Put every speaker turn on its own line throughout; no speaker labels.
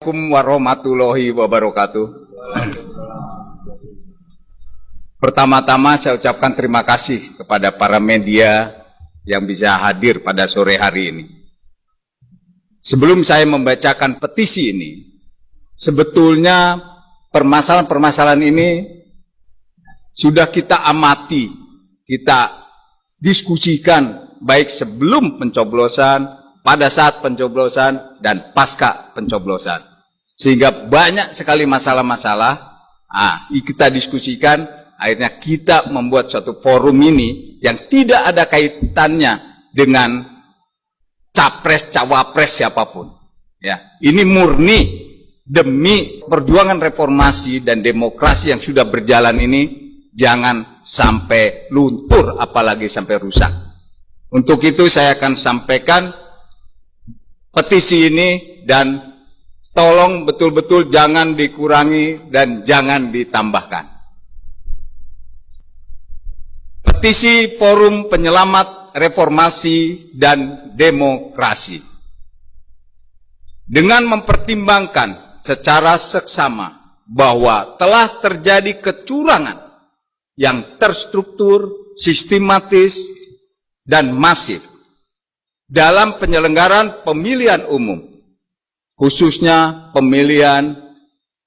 Assalamualaikum warahmatullahi wabarakatuh. Pertama-tama saya ucapkan terima kasih kepada para media yang bisa hadir pada sore hari ini. Sebelum saya membacakan petisi ini, sebetulnya permasalahan-permasalahan ini sudah kita amati, kita diskusikan baik sebelum pencoblosan, pada saat pencoblosan, dan pasca pencoblosan. Sehingga banyak sekali masalah-masalah kita diskusikan, akhirnya kita membuat suatu forum ini yang tidak ada kaitannya dengan capres, cawapres siapapun. Ya, ini murni demi perjuangan reformasi dan demokrasi yang sudah berjalan ini, jangan sampai luntur, apalagi sampai rusak. Untuk itu saya akan sampaikan petisi ini, dan tolong betul-betul jangan dikurangi dan jangan ditambahkan. Petisi Forum Penyelamat Reformasi dan Demokrasi. Dengan mempertimbangkan secara seksama bahwa telah terjadi kecurangan yang terstruktur, sistematis, dan masif dalam penyelenggaraan pemilihan umum, khususnya pemilihan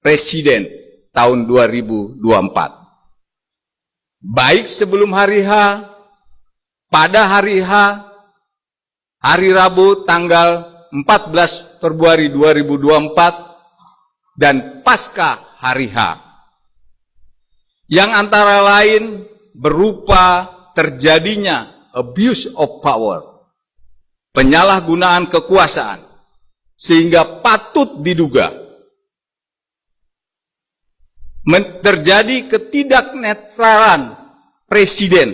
presiden tahun 2024. Baik sebelum hari H, pada hari H, hari Rabu tanggal 14 Februari 2024, dan pasca hari H, yang antara lain berupa terjadinya abuse of power, penyalahgunaan kekuasaan, sehingga patut diduga terjadi ketidaknetralan Presiden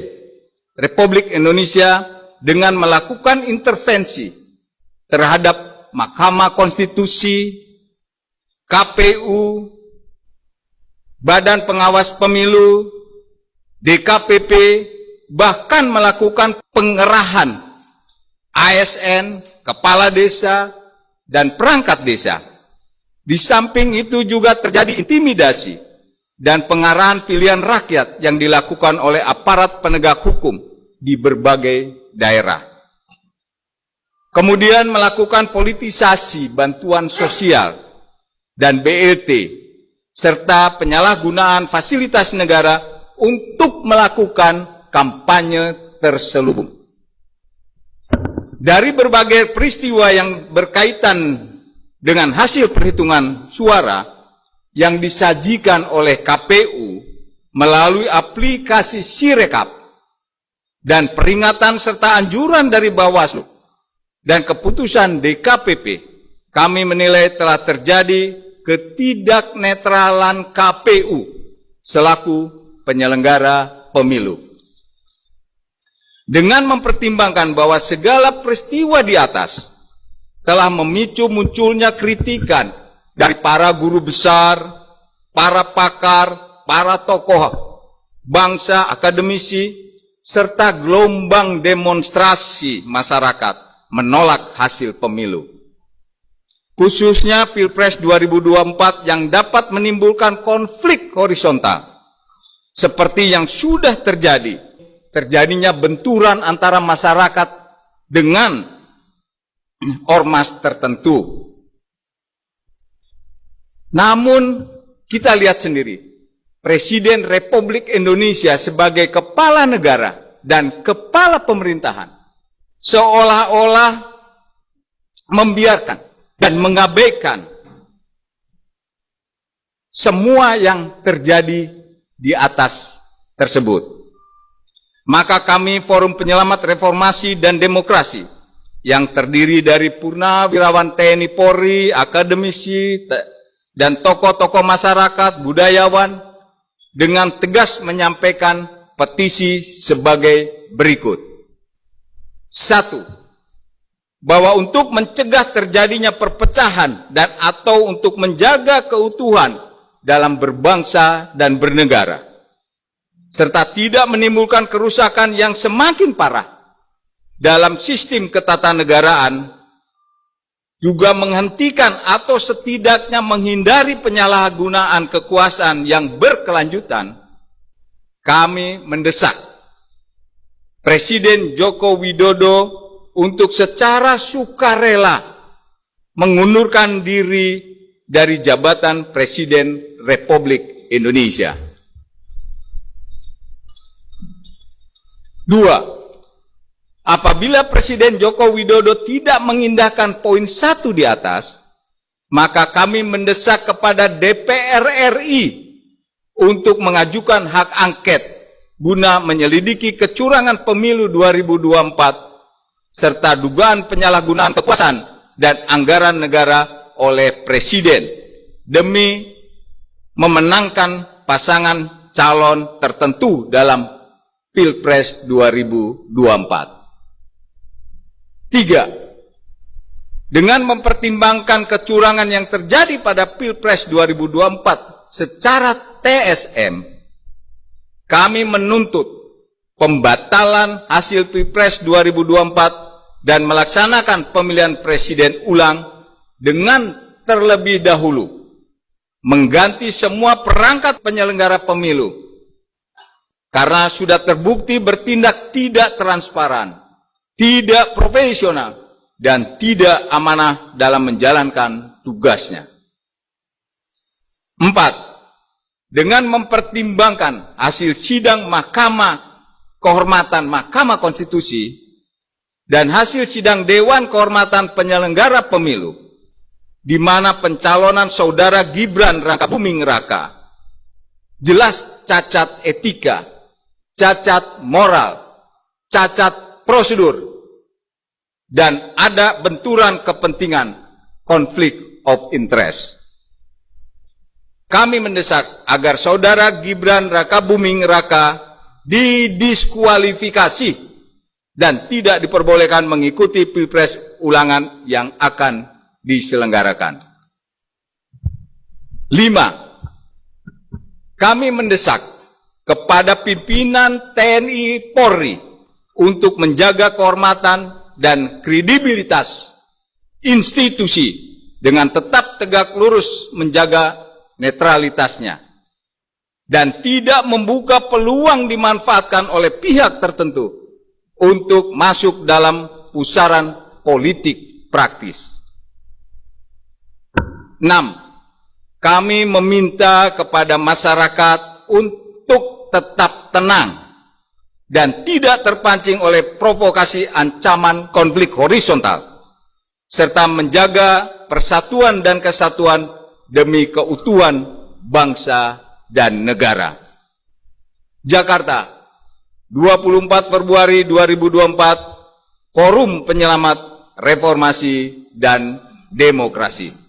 Republik Indonesia dengan melakukan intervensi terhadap Mahkamah Konstitusi, KPU, Badan Pengawas Pemilu, DKPP, bahkan melakukan pengerahan ASN, kepala desa, dan perangkat desa. Di samping itu juga terjadi intimidasi dan pengarahan pilihan rakyat yang dilakukan oleh aparat penegak hukum di berbagai daerah. Kemudian melakukan politisasi bantuan sosial dan BLT, serta penyalahgunaan fasilitas negara untuk melakukan kampanye terselubung. Dari berbagai peristiwa yang berkaitan dengan hasil perhitungan suara yang disajikan oleh KPU melalui aplikasi Sirekap dan peringatan serta anjuran dari Bawaslu dan keputusan DKPP, kami menilai telah terjadi ketidaknetralan KPU selaku penyelenggara pemilu. Dengan mempertimbangkan bahwa segala peristiwa di atas telah memicu munculnya kritikan dari para guru besar, para pakar, para tokoh bangsa, akademisi, serta gelombang demonstrasi masyarakat menolak hasil pemilu, khususnya Pilpres 2024 yang dapat menimbulkan konflik horizontal seperti yang sudah terjadinya benturan antara masyarakat dengan ormas tertentu. Namun kita lihat sendiri, Presiden Republik Indonesia sebagai kepala negara dan kepala pemerintahan seolah-olah membiarkan dan mengabaikan semua yang terjadi di atas tersebut. Maka kami Forum Penyelamat Reformasi dan Demokrasi yang terdiri dari purnawirawan TNI Polri, akademisi, dan tokoh-tokoh masyarakat, budayawan, dengan tegas menyampaikan petisi sebagai berikut. 1. Bahwa untuk mencegah terjadinya perpecahan dan atau untuk menjaga keutuhan dalam berbangsa dan bernegara, serta tidak menimbulkan kerusakan yang semakin parah dalam sistem ketatanegaraan juga menghentikan atau setidaknya menghindari penyalahgunaan kekuasaan yang berkelanjutan, kami mendesak Presiden Joko Widodo untuk secara sukarela mengundurkan diri dari jabatan Presiden Republik Indonesia. 2. Apabila Presiden Joko Widodo tidak mengindahkan poin 1 di atas, maka kami mendesak kepada DPR RI untuk mengajukan hak angket guna menyelidiki kecurangan pemilu 2024 serta dugaan penyalahgunaan kekuasaan dan anggaran negara oleh Presiden demi memenangkan pasangan calon tertentu dalam Pilpres 2024. 3. Dengan mempertimbangkan kecurangan yang terjadi pada Pilpres 2024 secara TSM, kami menuntut pembatalan hasil Pilpres 2024 dan melaksanakan pemilihan presiden ulang dengan terlebih dahulu mengganti semua perangkat penyelenggara pemilu karena sudah terbukti bertindak tidak transparan, tidak profesional, dan tidak amanah dalam menjalankan tugasnya. 4. Dengan mempertimbangkan hasil sidang Mahkamah Kehormatan Mahkamah Konstitusi dan hasil sidang Dewan Kehormatan Penyelenggara Pemilu, di mana pencalonan Saudara Gibran Rakabuming Raka jelas cacat etika, cacat moral, cacat prosedur, dan ada benturan kepentingan, konflik of interest. Kami mendesak agar Saudara Gibran Rakabuming Raka didiskualifikasi dan tidak diperbolehkan mengikuti Pilpres ulangan yang akan diselenggarakan. 5. Kami mendesak kepada pimpinan TNI Polri untuk menjaga kehormatan dan kredibilitas institusi dengan tetap tegak lurus menjaga netralitasnya dan tidak membuka peluang dimanfaatkan oleh pihak tertentu untuk masuk dalam pusaran politik praktis. 6. Kami meminta kepada masyarakat untuk tetap tenang dan tidak terpancing oleh provokasi ancaman konflik horizontal, serta menjaga persatuan dan kesatuan demi keutuhan bangsa dan negara. Jakarta, 24 Februari 2024, Forum Penyelamat Reformasi dan Demokrasi.